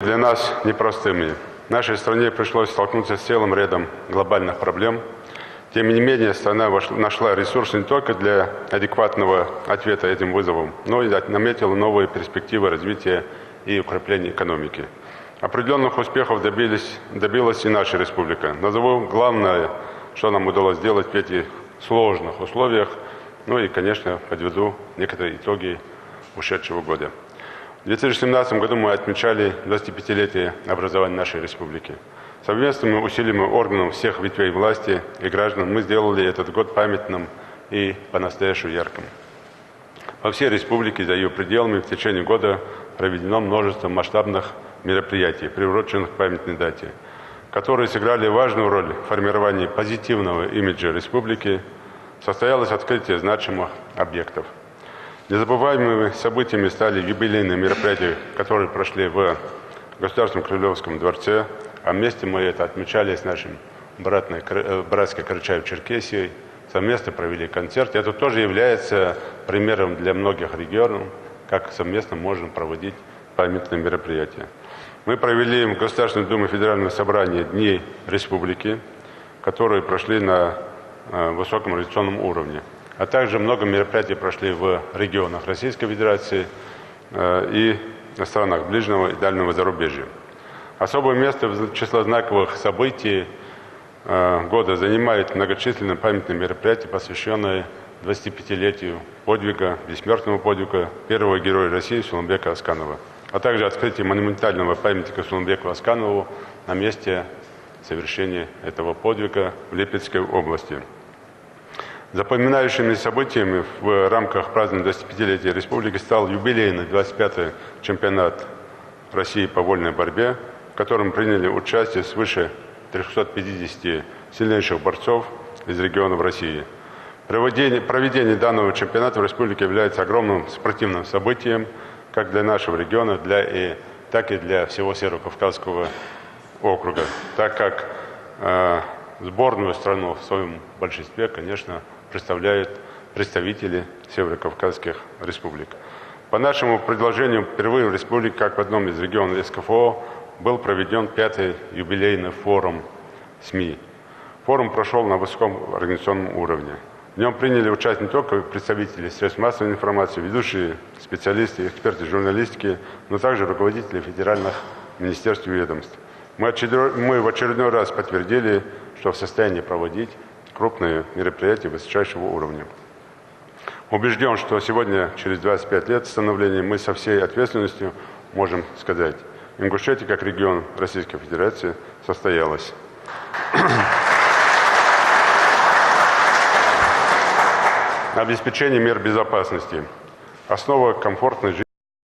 Для нас непростыми. Нашей стране пришлось столкнуться с целым рядом глобальных проблем. Тем не менее, страна нашла ресурсы не только для адекватного ответа этим вызовам, но и наметила новые перспективы развития и укрепления экономики. Определенных успехов добилась и наша республика. Назову главное, что нам удалось сделать в этих сложных условиях, ну и, конечно, подведу некоторые итоги ушедшего года. В 2017 году мы отмечали 25-летие образования нашей республики. Совместными усилиями органов всех ветвей власти и граждан мы сделали этот год памятным и по-настоящему ярким. По всей республике за ее пределами в течение года проведено множество масштабных мероприятий, приуроченных к памятной дате, которые сыграли важную роль в формировании позитивного имиджа республики. Состоялось открытие значимых объектов. Незабываемыми событиями стали юбилейные мероприятия, которые прошли в Государственном Кремлевском дворце, а вместе мы это отмечали с нашим братской Карачаево-Черкесией, совместно провели концерт. Это тоже является примером для многих регионов, как совместно можно проводить памятные мероприятия. Мы провели в Государственной Думе Федерального собрания Дни Республики, которые прошли на высоком организационном уровне. А также много мероприятий прошли в регионах Российской Федерации и в странах ближнего и дальнего зарубежья. Особое место в число знаковых событий года занимает многочисленные памятные мероприятия, посвященные 25-летию подвига, бессмертного подвига первого героя России Суланбека Асканова, а также открытие монументального памятника Суланбеку Асканову на месте совершения этого подвига в Липецкой области. Запоминающими событиями в рамках празднования 25-летия республики стал юбилейный 25-й чемпионат России по вольной борьбе, в котором приняли участие свыше 350 сильнейших борцов из регионов России. Проведение данного чемпионата в республике является огромным спортивным событием как для нашего региона, так и для всего Северо-Кавказского округа, так как сборную страну в своем большинстве, конечно, представляют представители северокавказских республик. По нашему предложению, впервые в республике, как в одном из регионов СКФО, был проведен 5-й юбилейный форум СМИ. Форум прошел на высоком организационном уровне. В нем приняли участие не только представители средств массовой информации, ведущие специалисты, эксперты журналистики, но также руководители федеральных министерств и ведомств. Мы в очередной раз подтвердили, что в состоянии проводить крупные мероприятия высочайшего уровня. Убежден, что сегодня, через 25 лет становления, мы со всей ответственностью можем сказать: Ингушетия, как регион Российской Федерации, состоялась. Обеспечение мер безопасности. Основа комфортной жизни.